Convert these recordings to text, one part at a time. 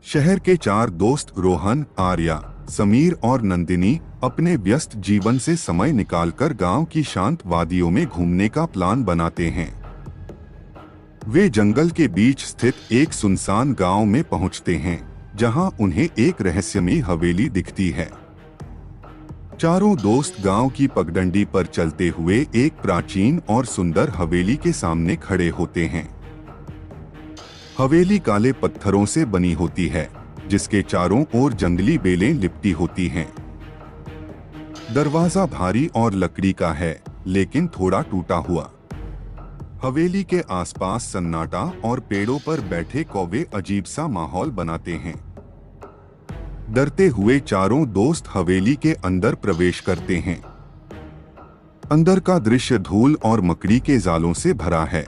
शहर के चार दोस्त रोहन, आर्या, समीर और नंदिनी अपने व्यस्त जीवन से समय निकालकर गांव की शांत वादियों में घूमने का प्लान बनाते हैं। वे जंगल के बीच स्थित एक सुनसान गांव में पहुंचते हैं, जहां उन्हें एक रहस्यमयी हवेली दिखती है। चारों दोस्त गांव की पगडंडी पर चलते हुए एक प्राचीन और सुंदर हवेली के सामने खड़े होते हैं। हवेली काले पत्थरों से बनी होती है, जिसके चारों ओर जंगली बेलें लिपटी होती हैं। दरवाजा भारी और लकड़ी का है, लेकिन थोड़ा टूटा हुआ। हवेली के आसपास सन्नाटा और पेड़ों पर बैठे कौवे अजीब सा माहौल बनाते हैं। डरते हुए चारों दोस्त हवेली के अंदर प्रवेश करते हैं। अंदर का दृश्य धूल और मकड़ी के जालों से भरा है।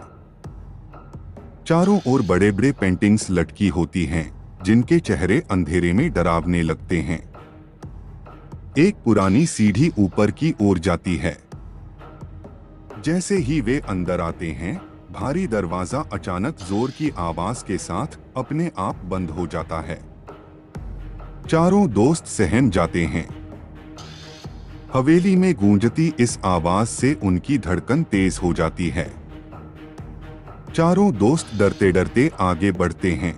चारों ओर बड़े बड़े पेंटिंग्स लटकी होती हैं, जिनके चेहरे अंधेरे में डरावने लगते हैं। एक पुरानी सीढ़ी ऊपर की ओर जाती है। जैसे ही वे अंदर आते हैं, भारी दरवाजा अचानक जोर की आवाज के साथ अपने आप बंद हो जाता है। चारों दोस्त सहम जाते हैं। हवेली में गूंजती इस आवाज से उनकी धड़कन तेज हो जाती है। चारों दोस्त डरते डरते आगे बढ़ते हैं।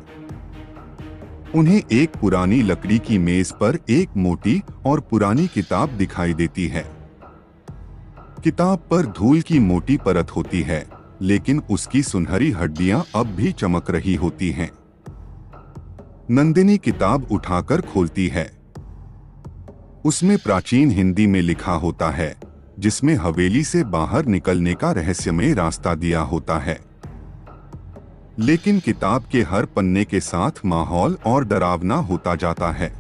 उन्हें एक पुरानी लकड़ी की मेज पर एक मोटी और पुरानी किताब दिखाई देती है। किताब पर धूल की मोटी परत होती है, लेकिन उसकी सुनहरी हड्डियां अब भी चमक रही होती हैं। नंदिनी किताब उठाकर खोलती है। उसमें प्राचीन हिंदी में लिखा होता है, जिसमें हवेली से बाहर निकलने का रहस्यमय रास्ता दिया होता है। लेकिन किताब के हर पन्ने के साथ माहौल और डरावना होता जाता है।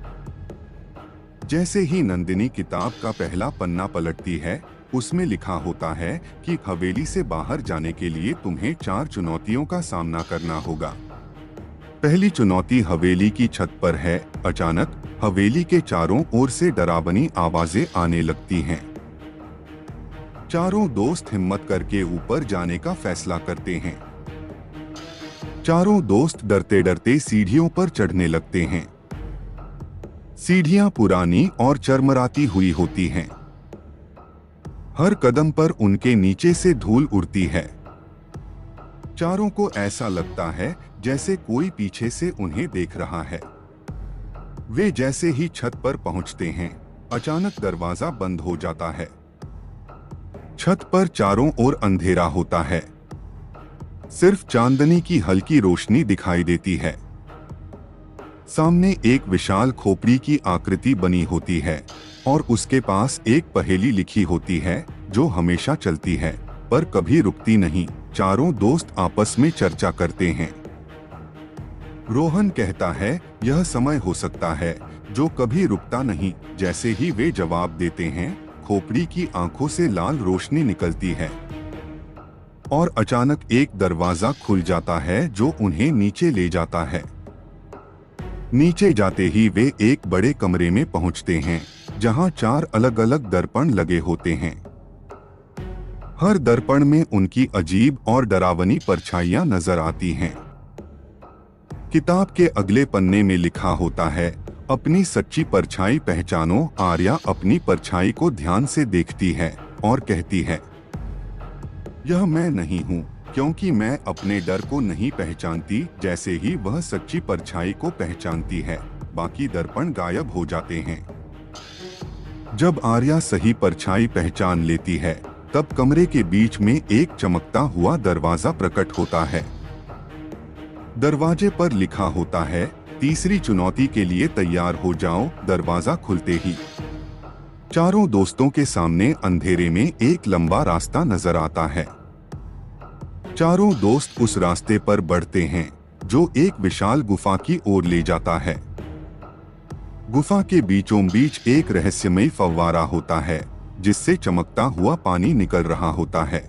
जैसे ही नंदिनी किताब का पहला पन्ना पलटती है, उसमें लिखा होता है कि हवेली से बाहर जाने के लिए तुम्हें 4 चुनौतियों का सामना करना होगा। पहली चुनौती हवेली की छत पर है। अचानक हवेली के चारों ओर से डरावनी आवाजें आने लगती हैं। चारों दोस्त हिम्मत करके ऊपर जाने का फैसला करते हैं। चारों दोस्त डरते डरते सीढ़ियों पर चढ़ने लगते हैं। सीढ़ियां पुरानी और चरमराती हुई होती हैं। हर कदम पर उनके नीचे से धूल उड़ती है। चारों को ऐसा लगता है जैसे कोई पीछे से उन्हें देख रहा है। वे जैसे ही छत पर पहुंचते हैं, अचानक दरवाजा बंद हो जाता है। छत पर चारों ओर अंधेरा होता है। सिर्फ चांदनी की हल्की रोशनी दिखाई देती है। सामने एक विशाल खोपड़ी की आकृति बनी होती है और उसके पास एक पहेली लिखी होती है, जो हमेशा चलती है पर कभी रुकती नहीं। चारों दोस्त आपस में चर्चा करते हैं। रोहन कहता है, यह समय हो सकता है जो कभी रुकता नहीं। जैसे ही वे जवाब देते हैं, खोपड़ी की आंखों से लाल रोशनी निकलती है और अचानक एक दरवाजा खुल जाता है जो उन्हें नीचे ले जाता है। नीचे जाते ही वे एक बड़े कमरे में पहुंचते हैं, जहां 4 अलग अलग दर्पण लगे होते हैं। हर दर्पण में उनकी अजीब और डरावनी परछाइयां नजर आती हैं। किताब के अगले पन्ने में लिखा होता है, अपनी सच्ची परछाई पहचानो। आर्या अपनी परछाई को ध्यान से देखती है और कहती है, यह मैं नहीं हूँ, क्योंकि मैं अपने डर को नहीं पहचानती। जैसे ही वह सच्ची परछाई को पहचानती है, बाकी दर्पण गायब हो जाते हैं। जब आर्या सही परछाई पहचान लेती है, तब कमरे के बीच में एक चमकता हुआ दरवाजा प्रकट होता है। दरवाजे पर लिखा होता है, तीसरी चुनौती के लिए तैयार हो जाओ। दरवाजा खुलते ही चारों दोस्तों के सामने अंधेरे में एक लंबा रास्ता नजर आता है। चारों दोस्त उस रास्ते पर बढ़ते हैं, जो एक विशाल गुफा की ओर ले जाता है। गुफा के बीचों बीच एक रहस्यमयी फव्वारा होता है, जिससे चमकता हुआ पानी निकल रहा होता है।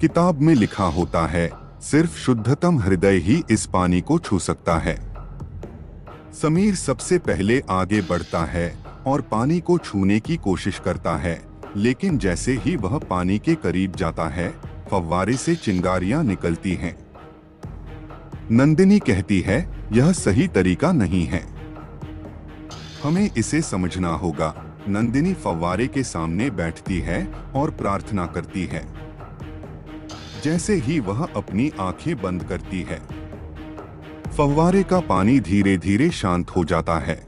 किताब में लिखा होता है, सिर्फ शुद्धतम हृदय ही इस पानी को छू सकता है। समीर सबसे पहले आगे बढ़ता है और पानी को छूने की कोशिश करता है, लेकिन जैसे ही वह पानी के करीब जाता है, फव्वारे से चिंगारियां निकलती हैं। नंदिनी कहती है, यह सही तरीका नहीं है, हमें इसे समझना होगा। नंदिनी फव्वारे के सामने बैठती है और प्रार्थना करती है। जैसे ही वह अपनी आंखें बंद करती है, फव्वारे का पानी धीरे धीरे शांत हो जाता है।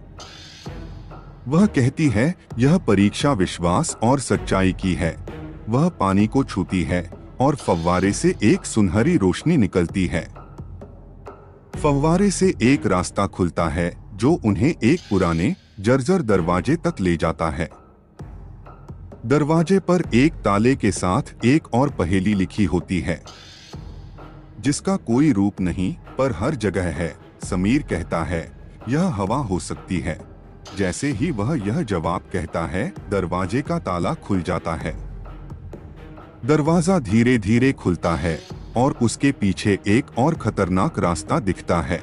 वह कहती है, यह परीक्षा विश्वास और सच्चाई की है। वह पानी को छूती है और फव्वारे से एक सुनहरी रोशनी निकलती है। फव्वारे से एक रास्ता खुलता है जो उन्हें एक पुराने जर्जर दरवाजे तक ले जाता है। दरवाजे पर एक ताले के साथ एक और पहेली लिखी होती है, जिसका कोई रूप नहीं पर हर जगह है। समीर कहता है, यह हवा हो सकती है। जैसे ही वह यह जवाब कहता है, दरवाजे का ताला खुल जाता है। दरवाजा धीरे धीरे खुलता है और उसके पीछे एक और खतरनाक रास्ता दिखता है।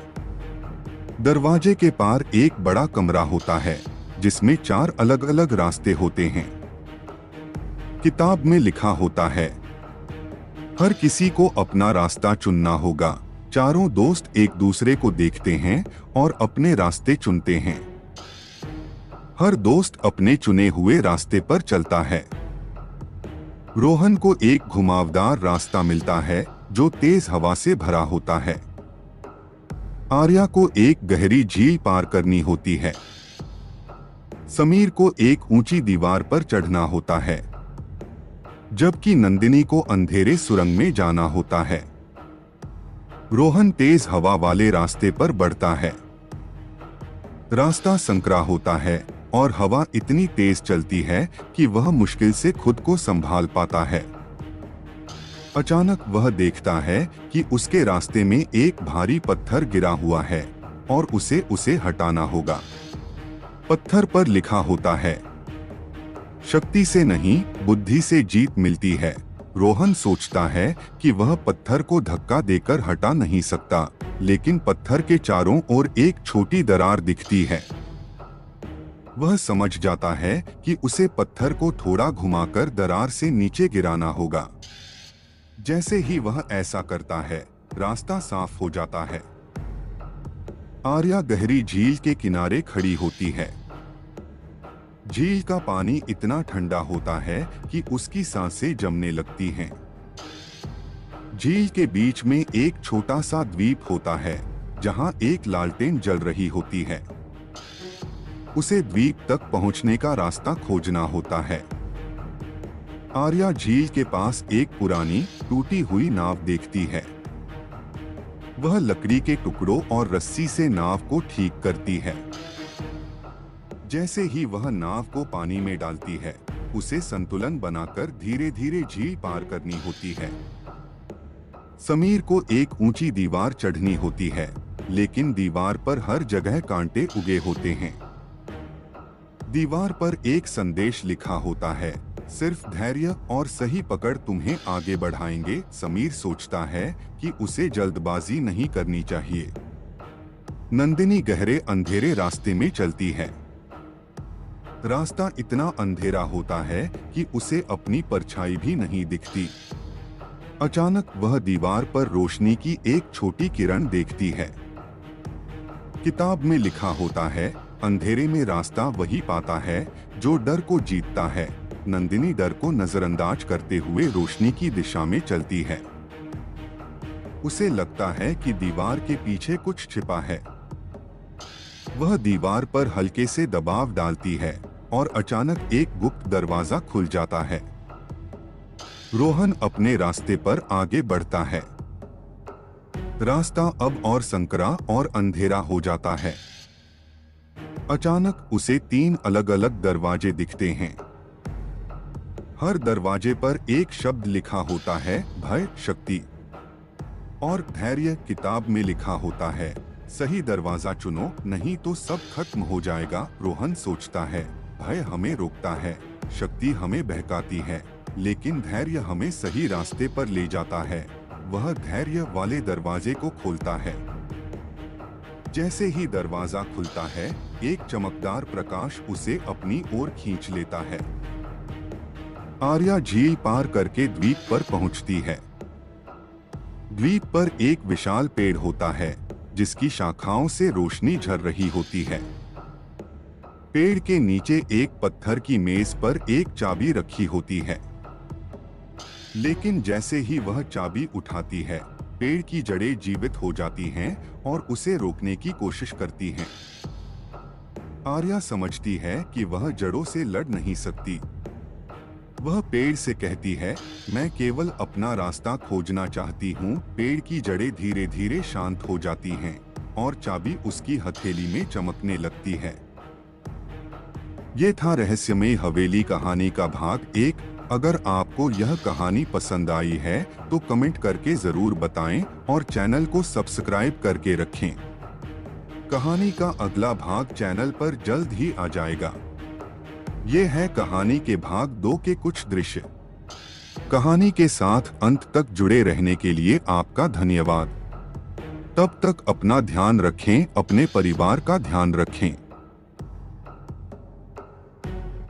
दरवाजे के पार एक बड़ा कमरा होता है, जिसमें 4 अलग अलग रास्ते होते हैं। किताब में लिखा होता है, हर किसी को अपना रास्ता चुनना होगा। चारों दोस्त एक दूसरे को देखते हैं और अपने रास्ते चुनते हैं। हर दोस्त अपने चुने हुए रास्ते पर चलता है। रोहन को एक घुमावदार रास्ता मिलता है जो तेज हवा से भरा होता है। आर्या को एक गहरी झील पार करनी होती है। समीर को एक ऊंची दीवार पर चढ़ना होता है, जबकि नंदिनी को अंधेरे सुरंग में जाना होता है। रोहन तेज हवा वाले रास्ते पर बढ़ता है। रास्ता संकरा होता है और हवा इतनी तेज चलती है कि वह मुश्किल से खुद को संभाल पाता है। अचानक वह देखता है कि उसके रास्ते में एक भारी पत्थर गिरा हुआ है और उसे हटाना होगा। पत्थर पर लिखा होता है, शक्ति से नहीं बुद्धि से जीत मिलती है। रोहन सोचता है कि वह पत्थर को धक्का देकर हटा नहीं सकता, लेकिन पत्थर के चारों ओर एक छोटी दरार दिखती है। वह समझ जाता है कि उसे पत्थर को थोड़ा घुमाकर दरार से नीचे गिराना होगा। जैसे ही वह ऐसा करता है, रास्ता साफ हो जाता है। आर्या गहरी झील के किनारे खड़ी होती है। झील का पानी इतना ठंडा होता है कि उसकी सांसें जमने लगती हैं। झील के बीच में एक छोटा सा द्वीप होता है, जहां एक लालटेन जल रही होती है। उसे द्वीप तक पहुंचने का रास्ता खोजना होता है। आर्या झील के पास एक पुरानी टूटी हुई नाव देखती है। वह लकड़ी के टुकड़ों और रस्सी से नाव को ठीक करती है। जैसे ही वह नाव को पानी में डालती है, उसे संतुलन बनाकर धीरे धीरे झील पार करनी होती है। समीर को एक ऊंची दीवार चढ़नी होती है, लेकिन दीवार पर हर जगह कांटे उगे होते हैं। दीवार पर एक संदेश लिखा होता है, सिर्फ धैर्य और सही पकड़ तुम्हें आगे बढ़ाएंगे। समीर सोचता है कि उसे जल्दबाजी नहीं करनी चाहिए। नंदिनी गहरे अंधेरे रास्ते में चलती है। रास्ता इतना अंधेरा होता है कि उसे अपनी परछाई भी नहीं दिखती। अचानक वह दीवार पर रोशनी की एक छोटी किरण देखती है। किताब में लिखा होता है, अंधेरे में रास्ता वही पाता है जो डर को जीतता है। नंदिनी डर को नजरअंदाज करते हुए रोशनी की दिशा में चलती है। उसे लगता है कि दीवार के पीछे कुछ छिपा है। वह दीवार पर हल्के से दबाव डालती है और अचानक एक गुप्त दरवाजा खुल जाता है। रोहन अपने रास्ते पर आगे बढ़ता है। रास्ता अब और संकरा और अंधेरा हो जाता है। अचानक उसे 3 अलग अलग दरवाजे दिखते हैं। हर दरवाजे पर एक शब्द लिखा होता है, भय, शक्ति और धैर्य। किताब में लिखा होता है, सही दरवाजा चुनो, नहीं तो सब खत्म हो जाएगा। रोहन सोचता है, भय हमें रोकता है, शक्ति हमें बहकाती है, लेकिन धैर्य हमें सही रास्ते पर ले जाता है। वह धैर्य वाले दरवाजे को खोलता है। जैसे ही दरवाजा खुलता है, एक चमकदार प्रकाश उसे अपनी ओर खींच लेता है। आर्या झील पार करके द्वीप पर पहुंचती है। द्वीप पर एक विशाल पेड़ होता है जिसकी शाखाओं से रोशनी झर रही होती है। पेड़ के नीचे एक पत्थर की मेज पर एक चाबी रखी होती है, लेकिन जैसे ही वह चाबी उठाती है, पेड़ की जड़ें जीवित हो जाती हैं और उसे रोकने की कोशिश करती हैं। आर्या समझती है कि वह जड़ों से लड़ नहीं सकती। वह पेड़ से कहती है, मैं केवल अपना रास्ता खोजना चाहती हूँ। पेड़ की जड़ें धीरे धीरे शांत हो जाती हैं और चाबी उसकी हथेली में चमकने लगती है। ये था रहस्यमय हवेली कहानी का भाग 1। अगर आपको यह कहानी पसंद आई है तो कमेंट करके जरूर बताएं और चैनल को सब्सक्राइब करके रखें। कहानी का अगला भाग चैनल पर जल्द ही आ जाएगा। ये है कहानी के भाग 2 के कुछ दृश्य। कहानी के साथ अंत तक जुड़े रहने के लिए आपका धन्यवाद। तब तक अपना ध्यान रखें, अपने परिवार का ध्यान रखें।